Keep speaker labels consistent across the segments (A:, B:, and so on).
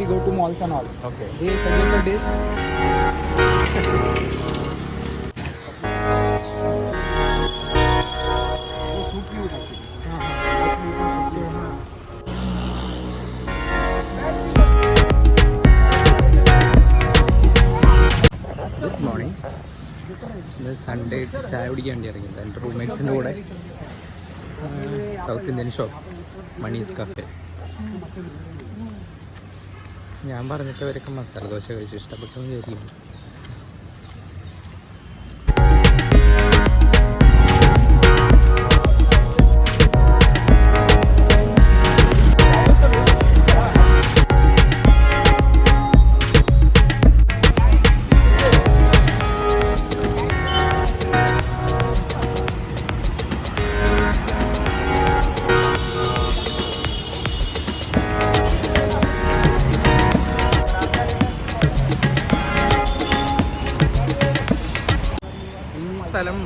A: usually go to malls and all.
B: Okay.
A: They suggested this.
B: Good morning. ഇന്ന് Sunday ചായ കുടിക്കാൻ വേണ്ടി ഇറങ്ങിയത് എൻ്റെ റൂംമേറ്റ്സിൻ്റെ കൂടെ. South Indian shop monies cafe. ഞാൻ പറഞ്ഞിട്ട് അവരൊക്കെ മസാല ദോശ കഴിച്ച് ഇഷ്ടപ്പെട്ടെന്ന് വിചാരിക്കുന്നു. സ്ഥലം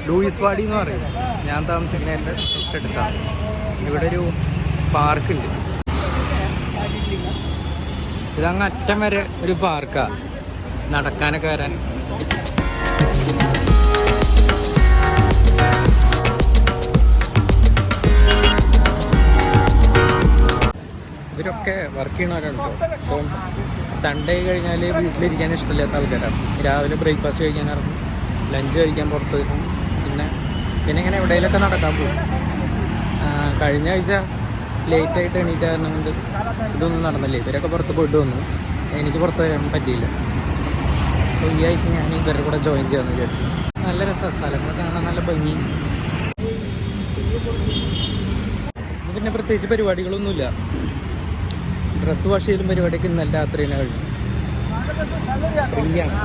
B: ലൂയിസ് വാടി എന്ന് പറയും. ഞാൻ താമസിക്കുന്നതിൻ്റെ തൊട്ടടുത്താണ്. ഇവിടെ ഒരു പാർക്കുണ്ട്. ഇതങ്ങ് അറ്റം വരെ ഒരു പാർക്കാണ്, നടക്കാനൊക്കെ വരാൻ. ഇവരൊക്കെ വർക്ക് ചെയ്യണവരുണ്ടോ. അപ്പം സൺഡേ കഴിഞ്ഞാൽ വീട്ടിലിരിക്കാൻ ഇഷ്ടമില്ലാത്ത ആൾക്കാരാണ്. രാവിലെ ബ്രേക്ക്ഫാസ്റ്റ് കഴിക്കാൻ ഇറങ്ങും, ലഞ്ച് കഴിക്കാൻ പുറത്ത് വരും, പിന്നെ ഇങ്ങനെ എവിടെയെങ്കിലൊക്കെ നടക്കാൻ പോകും. കഴിഞ്ഞ ആഴ്ച ലേറ്റായിട്ട് എണീറ്റ് കാരണം കൊണ്ട് ഇതൊന്നും നടന്നില്ല. ഇവരൊക്കെ പുറത്ത് പോയിട്ട് വന്നു, എനിക്ക് പുറത്ത് വരാൻ പറ്റിയില്ല. സോ ഈ ആഴ്ച ഞാൻ ഇവരുടെ കൂടെ ജോയിൻ ചെയ്യാമെന്ന് വിചാരിച്ചു. നല്ല രസമാണ്, സ്ഥലങ്ങളൊക്കെ കാണാൻ നല്ല ഭംഗി. പിന്നെ പ്രത്യേകിച്ച് പരിപാടികളൊന്നുമില്ല. ഡ്രസ്സ് വാഷ് ചെയ്യലും പരിപാടിയൊക്കെ ഇന്നലെ രാത്രി തന്നെ കഴിഞ്ഞു. ഫ്രീയാണ്.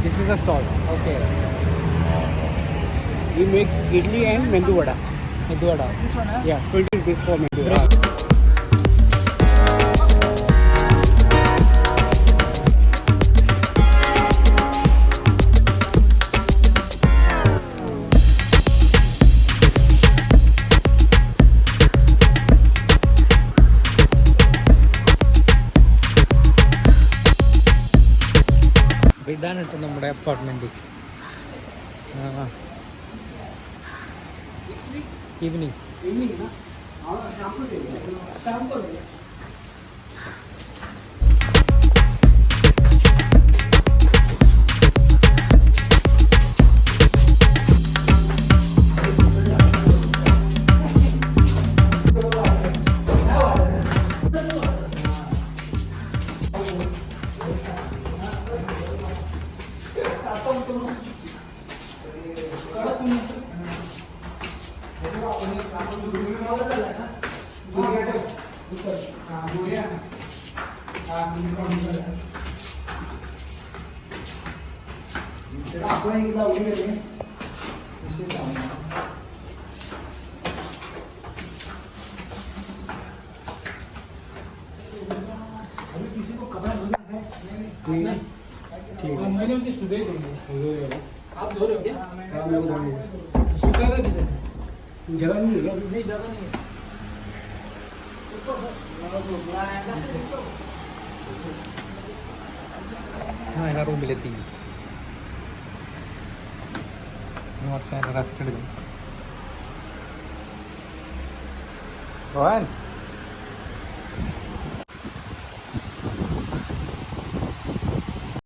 A: This is a stall. Okay. We mix idli and mendu vada.
B: Mendu vada.
A: This one, huh? Yeah, 20 rupees for mendu vada.
B: ഇതാണ് കേട്ടോ നമ്മുടെ അപ്പാർട്ട്മെൻറ്റ്. ഈവനിങ്
A: सुबह आप धो रहे हो क्या? जगह नहीं है, जगह नहीं है.
B: ഞാൻ റൂമിലെത്തി. കുറച്ച് നേരം റെസ്റ്റ് എടുക്കും.